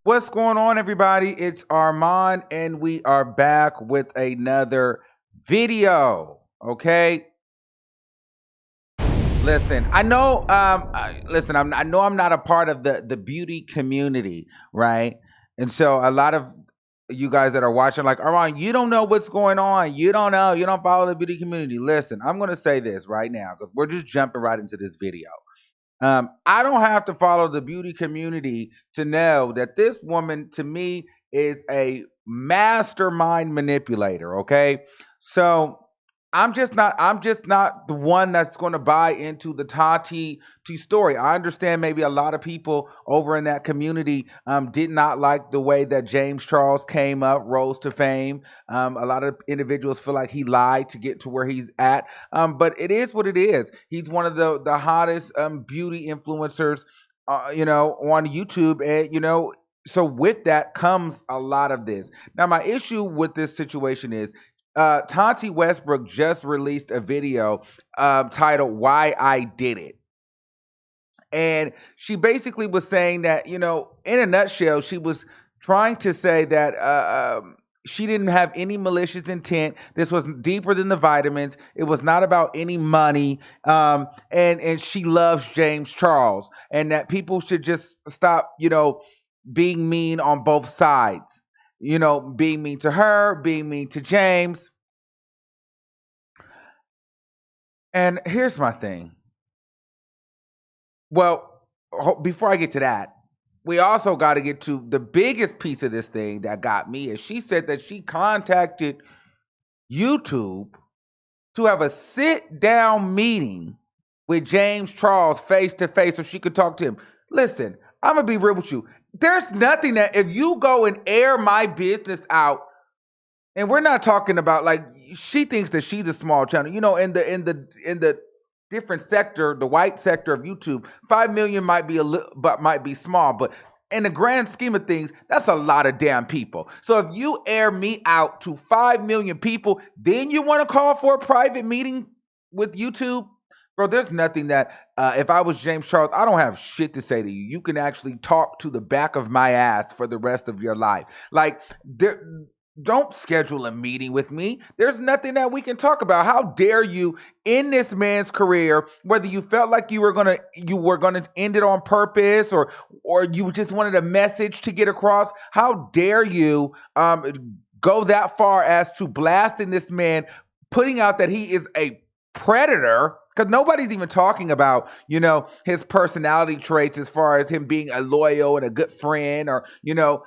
What's going on, everybody? It's Armon, and we are back with another video. Okay, listen. I know. Listen. I know I'm not a part of the beauty community, right? And so a lot of you guys that are watching, like Armon, you don't know what's going on. You don't know. You don't follow the beauty community. Listen, I'm gonna say this right now because we're just jumping right into this video. I don't have to follow the beauty community to know that this woman, to me, is a mastermind manipulator. Okay, so I'm just not the one that's going to buy into the Tati story. I understand maybe a lot of people over in that community did not like the way that James Charles came up, rose to fame. A lot of individuals feel like he lied to get to where he's at. But it is what it is. He's one of the hottest beauty influencers, on YouTube, and so with that comes a lot of this. Now, my issue with this situation is Tati Westbrook just released a video titled "Why I Did It." And she basically was saying that, in a nutshell, she was trying to say that she didn't have any malicious intent. This was deeper than the vitamins. It was not about any money. And she loves James Charles, and that people should just stop, being mean on both sides. Being mean to her, being mean to James. And here's my thing. Well, before I get to that, we also got to get to the biggest piece of this thing that got me is she said that she contacted YouTube to have a sit down meeting with James Charles face to face so she could talk to him. Listen, I'm going to be real with you. There's nothing that if you go and air my business out, and we're not talking about like she thinks that she's a small channel. In the different sector, the white sector of YouTube, 5 million might be a little, but might be small. But in the grand scheme of things, that's a lot of damn people. So if you air me out to 5 million people, then you want to call for a private meeting with YouTube. Bro, there's nothing that if I was James Charles, I don't have shit to say to you. You can actually talk to the back of my ass for the rest of your life. Like there, don't schedule a meeting with me. There's nothing that we can talk about. How dare you in this man's career, whether you felt like you were gonna end it on purpose or you just wanted a message to get across, how dare you go that far as to blasting this man, putting out that he is a predator, because nobody's even talking about his personality traits as far as him being a loyal and a good friend, or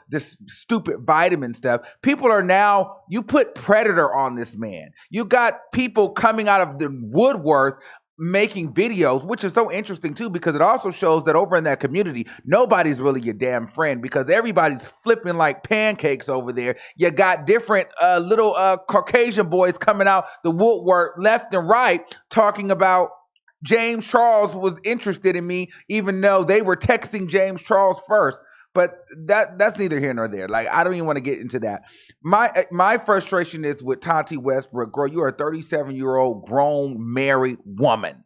this stupid vitamin stuff. People are now, you put predator on this man. You got people coming out of the woodwork making videos, which is so interesting too, because it also shows that over in that community, nobody's really your damn friend, because everybody's flipping like pancakes over there. You got different little Caucasian boys coming out the woodwork left and right talking about James Charles was interested in me, even though they were texting James Charles first. But that's neither here nor there. Like, I don't even want to get into that. My frustration is with Tati Westbrook. Girl, you are a 37-year-old grown married woman.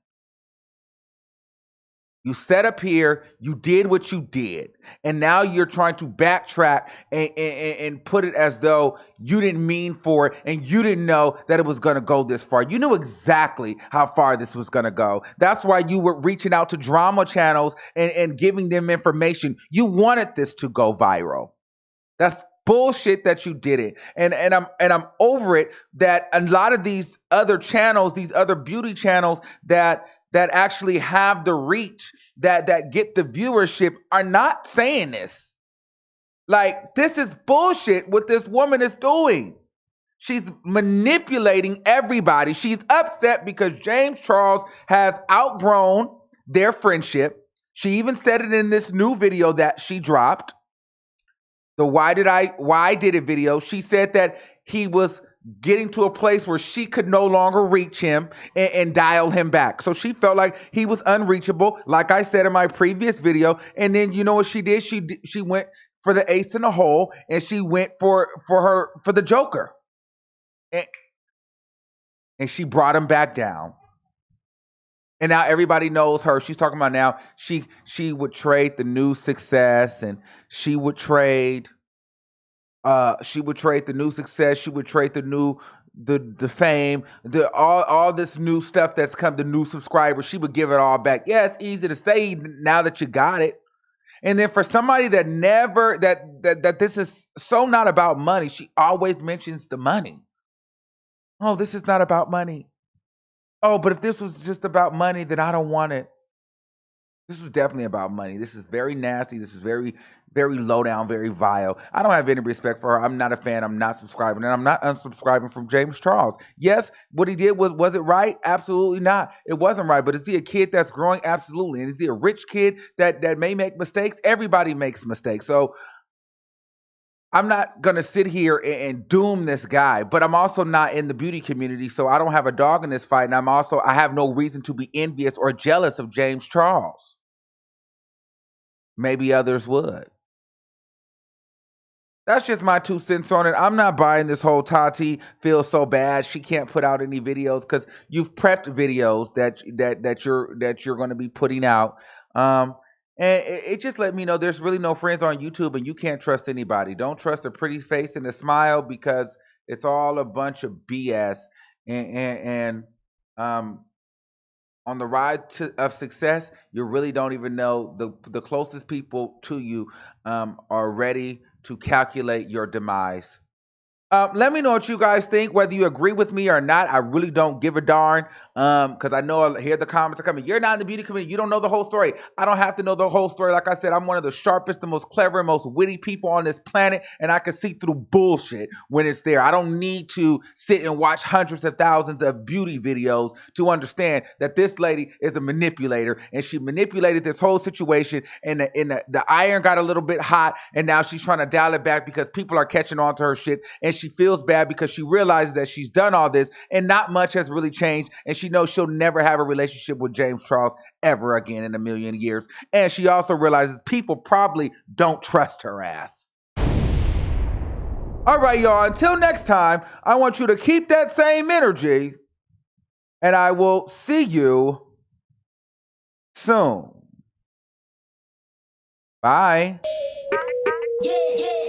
You set up here, you did what you did, and now you're trying to backtrack and put it as though you didn't mean for it and you didn't know that it was going to go this far. You knew exactly how far this was going to go. That's why you were reaching out to drama channels and giving them information. You wanted this to go viral. That's bullshit that you did it. And I'm over it that a lot of these other channels, these other beauty channels that actually have the reach, that get the viewership, are not saying this. Like, this is bullshit what this woman is doing. She's manipulating everybody. She's upset because James Charles has outgrown their friendship. She even said it in this new video that she dropped, the why did it video. She said that he was getting to a place where she could no longer reach him and dial him back. So she felt like he was unreachable, like I said in my previous video. And then you know what she did? She went for the ace in the hole, and she went for the Joker. And, and she brought him back down. And now everybody knows her. She's talking about now she would trade the new success, and she would trade the new success, she would trade the fame, the all this new stuff that's come, the new subscribers, she would give it all back. Yeah, it's easy to say now that you got it. And then for somebody that never that this is so not about money, she always mentions the money. Oh, this is not about money. Oh, but if this was just about money, then I don't want it. This was definitely about money. This is very nasty. This is very, very low down, very vile. I don't have any respect for her. I'm not a fan. I'm not subscribing, and I'm not unsubscribing from James Charles. Yes, what he did was it right? Absolutely not. It wasn't right. But is he a kid that's growing? Absolutely. And is he a rich kid that may make mistakes? Everybody makes mistakes. So I'm not gonna sit here and doom this guy, but I'm also not in the beauty community, so I don't have a dog in this fight, and I have no reason to be envious or jealous of James Charles. Maybe others would. That's just my 2 cents on it. I'm not buying this whole Tati feels so bad she can't put out any videos because you've prepped videos that you're going to be putting out. Um, and it just let me know there's really no friends on YouTube, and you can't trust anybody. Don't trust a pretty face and a smile because it's all a bunch of BS. And um, on the ride of success, you really don't even know the closest people to you are ready to calculate your demise. Let me know what you guys think, whether you agree with me or not. I really don't give a darn, because I know I hear the comments are coming. You're not in the beauty community. You don't know the whole story. I don't have to know the whole story. Like I said, I'm one of the sharpest, the most clever, most witty people on this planet, and I can see through bullshit when it's there. I don't need to sit and watch hundreds of thousands of beauty videos to understand that this lady is a manipulator, and she manipulated this whole situation, and the iron got a little bit hot, and now she's trying to dial it back because people are catching on to her shit, and she feels bad because she realizes that she's done all this and not much has really changed, and she knows she'll never have a relationship with James Charles ever again in a million years. And she also realizes people probably don't trust her ass. All right, y'all, until next time, I want you to keep that same energy, and I will see you soon. Bye. Yeah, yeah.